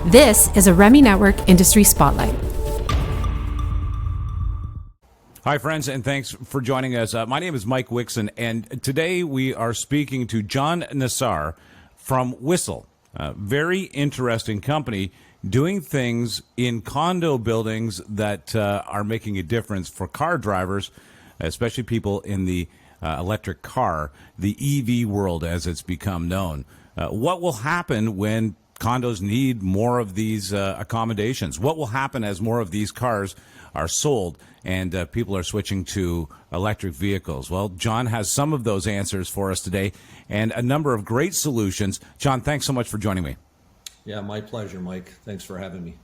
This is a REMI Network Industry Spotlight. Hi, friends, and thanks for joining us. My name is Mike Whissel, and today we are speaking to John Nassar from Whissel, a very interesting company doing things in condo buildings that are making a difference for car drivers, especially people in the electric car, the EV world as it's become known. What will happen when condos need more of these accommodations? What will happen as more of these cars are sold and people are switching to electric vehicles? Well, John has some of those answers for us today and a number of great solutions. John, thanks so much for joining me. Yeah, my pleasure, Mike. Thanks for having me.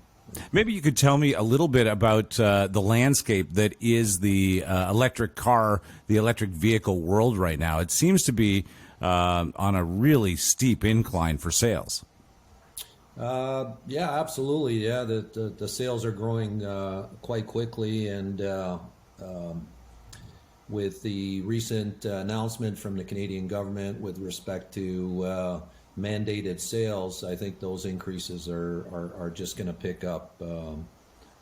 Maybe you could tell me a little bit about the landscape that is the electric car, the electric vehicle world right now. It seems to be on a really steep incline for sales. Yeah, absolutely. Yeah, the sales are growing quite quickly, and with the recent announcement from the Canadian government with respect to mandated sales, I think those increases are just going to pick up.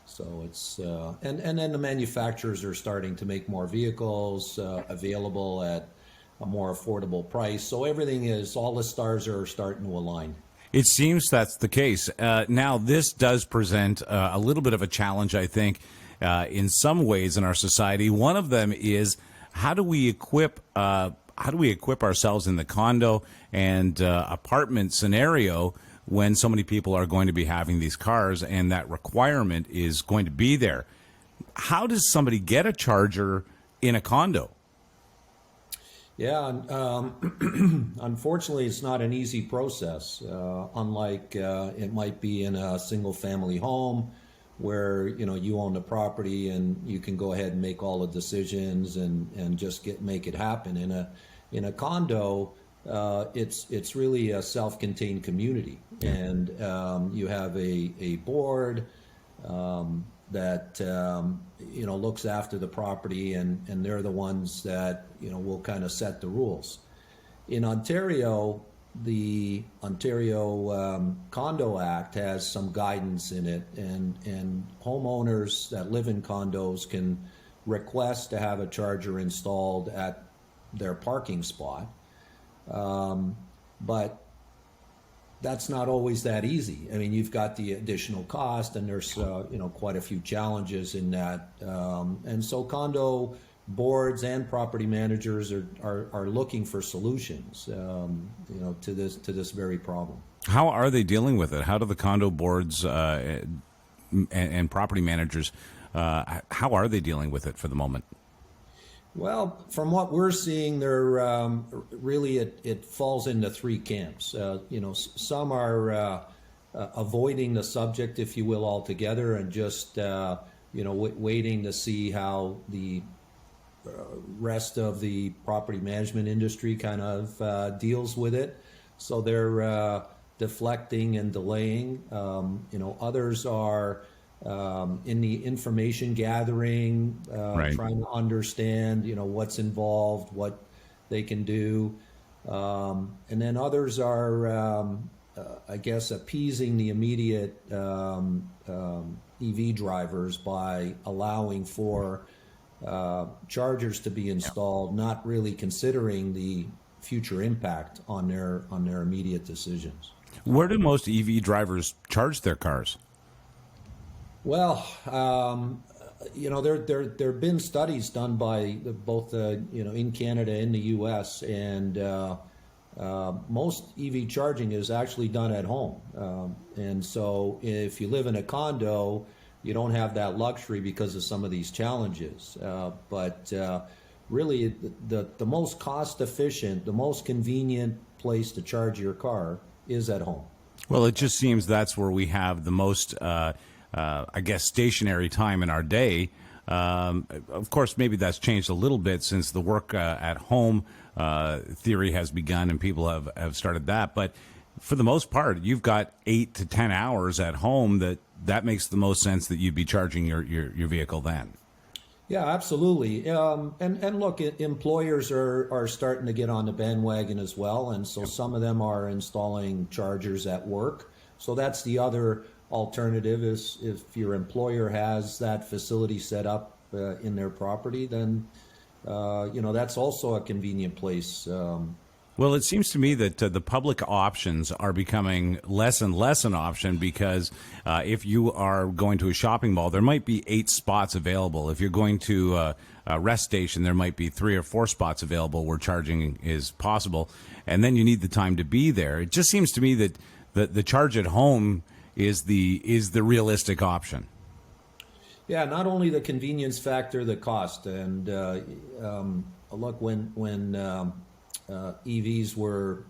So it's and then the manufacturers are starting to make more vehicles available at a more affordable price. So all the stars are starting to align. It seems that's the case. Now, this does present a little bit of a challenge, I think, in some ways in our society. One of them is how do we equip ourselves in the condo and apartment scenario when so many people are going to be having these cars and that requirement is going to be there? How does somebody get a charger in a condo? Yeah, unfortunately, it's not an easy process. Unlike it might be in a single-family home, where you own the property and you can go ahead and make all the decisions and just make it happen. In a condo, it's really a self-contained community, and you have a board that looks after the property, and they're the ones that will kind of set the rules. In Ontario, the Ontario Condo Act has some guidance in it, and homeowners that live in condos can request to have a charger installed at their parking spot, but that's not always that easy. I mean, you've got the additional cost, and there's quite a few challenges in that, and so condo boards and property managers are looking for solutions, to this very problem. How are they dealing with it? How do the condo boards and property managers, how are they dealing with it for the moment? Well, from what we're seeing, there really it falls into three camps. Some are avoiding the subject, if you will, altogether, and just waiting to see how the rest of the property management industry kind of deals with it. So they're deflecting and delaying. Others are in the information gathering, right, trying to understand, what's involved, what they can do. And then others are, I guess, appeasing the immediate EV drivers by allowing for chargers to be installed, not really considering the future impact on their immediate decisions. Where do most EV drivers charge their cars? Well, there have been studies done by both in Canada and the U.S., and most EV charging is actually done at home. And so if you live in a condo, you don't have that luxury because of some of these challenges. But really, the most cost efficient, the most convenient place to charge your car is at home. Well, it just seems that's where we have the most stationary time in our day. Of course, maybe that's changed a little bit since the work at home theory has begun and people have started that. But for the most part, you've got 8 to 10 hours at home that makes the most sense that you'd be charging your vehicle then. Yeah, absolutely. And look, employers are starting to get on the bandwagon as well, and so some of them are installing chargers at work. So that's the other alternative is if your employer has that facility set up in their property, then that's also a convenient place. Well, it seems to me that the public options are becoming less and less an option because if you are going to a shopping mall, there might be 8 spots available. If you're going to a rest station, there might be 3 or 4 spots available where charging is possible, and then you need the time to be there. It just seems to me that the charge at home is the realistic option. Yeah, not only the convenience factor, the cost, and look when EVs were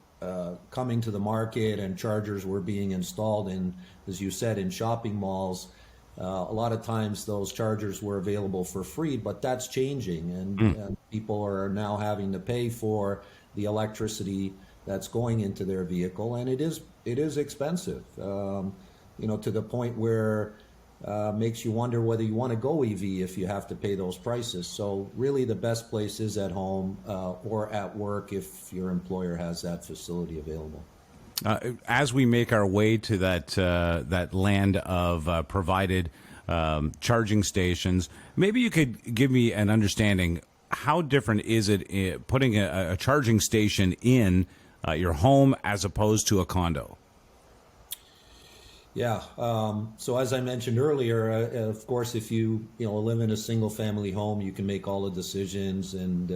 coming to the market and chargers were being installed in, as you said, in shopping malls. A lot of times those chargers were available for free, but that's changing, and people are now having to pay for the electricity that's going into their vehicle, and it is expensive, to the point where makes you wonder whether you want to go EV if you have to pay those prices. So really the best place is at home or at work if your employer has that facility available. As we make our way to that land of provided charging stations, maybe you could give me an understanding. How different is it putting a charging station in your home as opposed to a condo? Yeah. So as I mentioned earlier, of course, if you live in a single family home, you can make all the decisions, and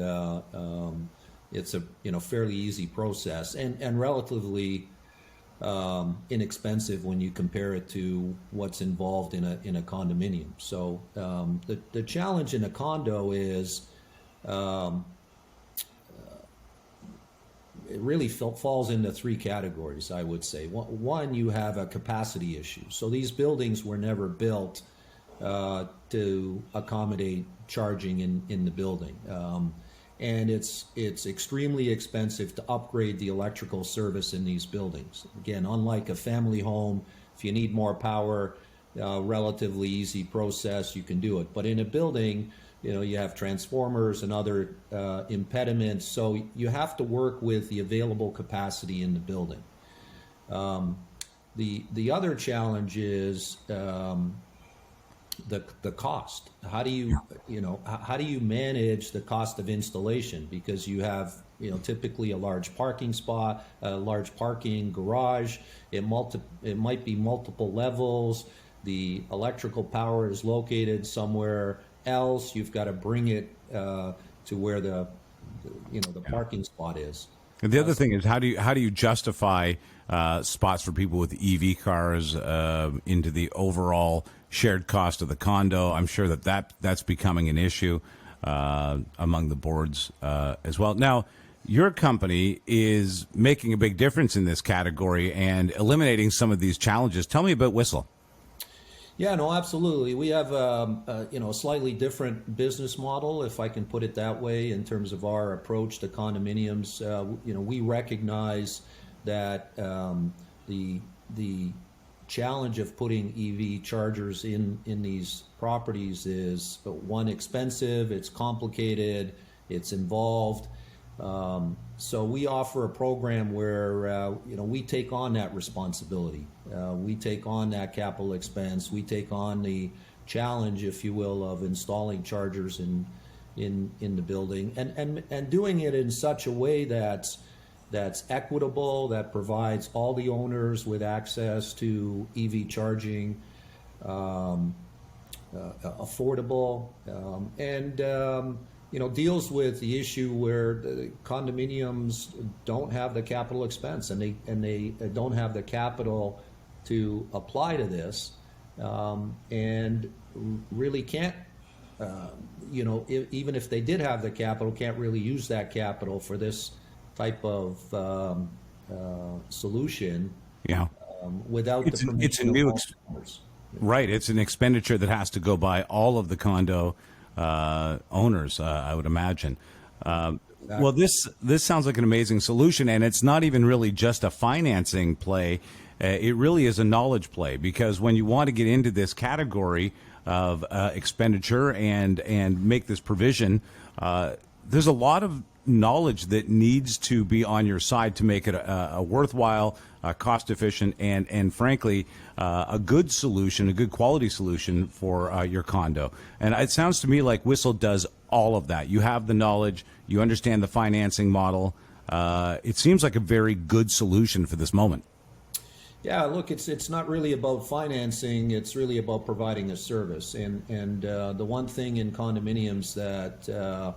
it's a fairly easy process and relatively inexpensive when you compare it to what's involved in a condominium. So the challenge in a condo is it really falls into 3 categories, I would say. One, you have a capacity issue. So these buildings were never built to accommodate charging in the building. And it's extremely expensive to upgrade the electrical service in these buildings. Again, unlike a family home, if you need more power, relatively easy process, you can do it. But in a building, you have transformers and other impediments, so you have to work with the available capacity in the building. The other challenge is the cost. How do you manage the cost of installation? Because you have typically a large parking spot, a large parking garage. It might be multiple levels. The electrical power is located somewhere else. You've got to bring it to where the parking spot is. And the other thing is, how do you justify spots for people with EV cars into the overall shared cost of the condo? I'm sure that's becoming an issue among the boards as well. Now, your company is making a big difference in this category and eliminating some of these challenges. Tell me about Whissel. Yeah, no, absolutely. We have a slightly different business model, if I can put it that way, in terms of our approach to condominiums. We recognize that the challenge of putting EV chargers in these properties is, one, expensive, it's complicated, it's involved. So we offer a program where we take on that responsibility. We take on that capital expense. We take on the challenge, if you will, of installing chargers in the building and doing it in such a way that's equitable, that provides all the owners with access to EV charging, affordable, and deals with the issue where the condominiums don't have the capital expense and they don't have the capital to apply to this, and really can't, even if they did have the capital, can't really use that capital for this type of solution. Yeah. Without the permission of homeowners. Right. It's an expenditure that has to go by all of the condo owners, I would imagine. Well, this sounds like an amazing solution, and it's not even really just a financing play. It really is a knowledge play, because when you want to get into this category, of expenditure and make this provision, there's a lot of knowledge that needs to be on your side to make it a worthwhile, cost efficient, and frankly, a good solution, a good quality solution for your condo. And it sounds to me like Whissel does all of that. You have the knowledge, you understand the financing model. It seems like a very good solution for this moment. Yeah, look, it's not really about financing. It's really about providing a service. And the one thing in condominiums that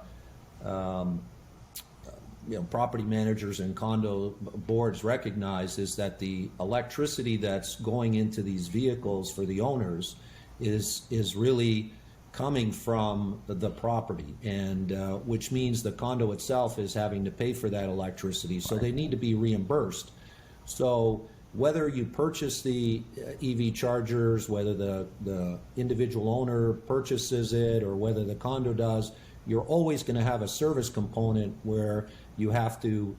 property managers and condo boards recognize is that the electricity that's going into these vehicles for the owners is really coming from the property, and which means the condo itself is having to pay for that electricity, so they need to be reimbursed. So whether you purchase the EV chargers, whether the individual owner purchases it, or whether the condo does, you're always going to have a service component where you have to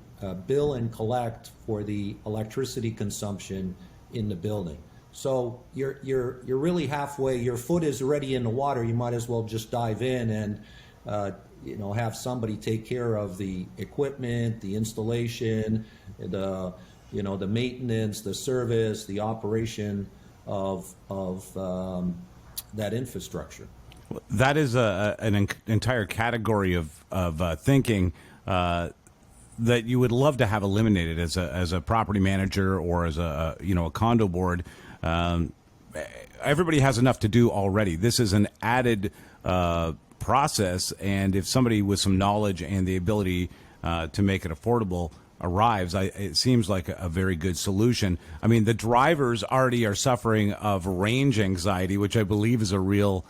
bill and collect for the electricity consumption in the building. So you're really halfway. Your foot is already in the water. You might as well just dive in and have somebody take care of the equipment, the installation, the maintenance, the service, the operation of that infrastructure. That is an entire category of thinking that you would love to have eliminated as a property manager or as a condo board. Everybody has enough to do already. This is an added process, and if somebody with some knowledge and the ability to make it affordable arrives, it seems like a very good solution. I mean, the drivers already are suffering of range anxiety, which I believe is a real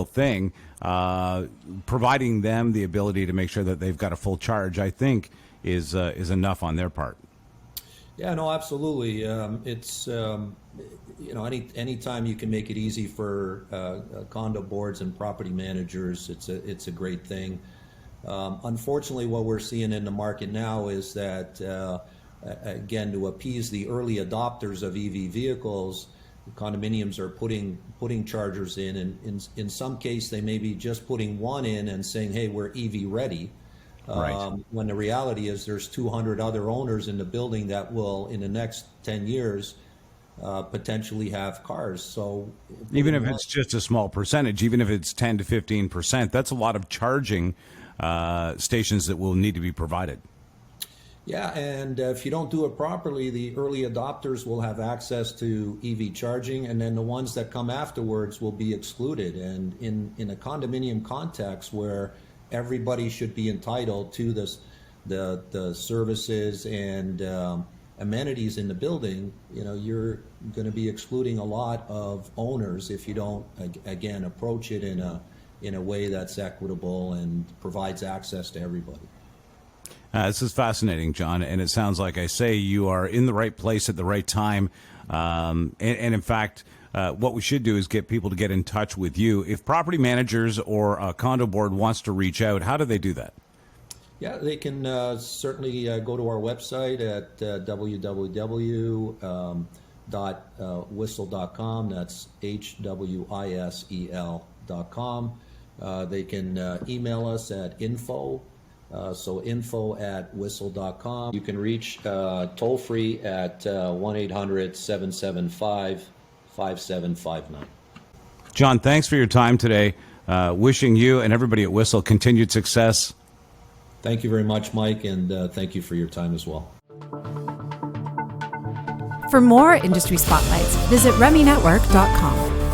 thing. Providing them the ability to make sure that they've got a full charge, I think, is enough on their part. Yeah, no, absolutely. It's anytime you can make it easy for condo boards and property managers, it's a great thing. Unfortunately, what we're seeing in the market now is that again, to appease the early adopters of EV vehicles, condominiums are putting chargers in, and in some case they may be just putting one in and saying, hey, we're EV ready. Right. When the reality is there's 200 other owners in the building that will, in the next 10 years, potentially have cars. So even if it's just a small percentage, even if it's 10 to 15%, that's a lot of charging stations that will need to be provided. Yeah, and if you don't do it properly, the early adopters will have access to EV charging, and then the ones that come afterwards will be excluded. And in a condominium context where everybody should be entitled to the services and amenities in the building, you're going to be excluding a lot of owners if you don't again approach it in a way that's equitable and provides access to everybody. This is fascinating, John, and it sounds like I say you are in the right place at the right time. And in fact, what we should do is get people to get in touch with you. If property managers or a condo board wants to reach out, how do they do that? Yeah, they can certainly go to our website at www.whissel.com. That's HWISEL.com. They can email us at info. So info@whissel.com. You can reach toll free at 1-800-775-5759. John, thanks for your time today. Wishing you and everybody at Whissel continued success. Thank you very much, Mike, and thank you for your time as well. For more industry spotlights, visit RemyNetwork.com.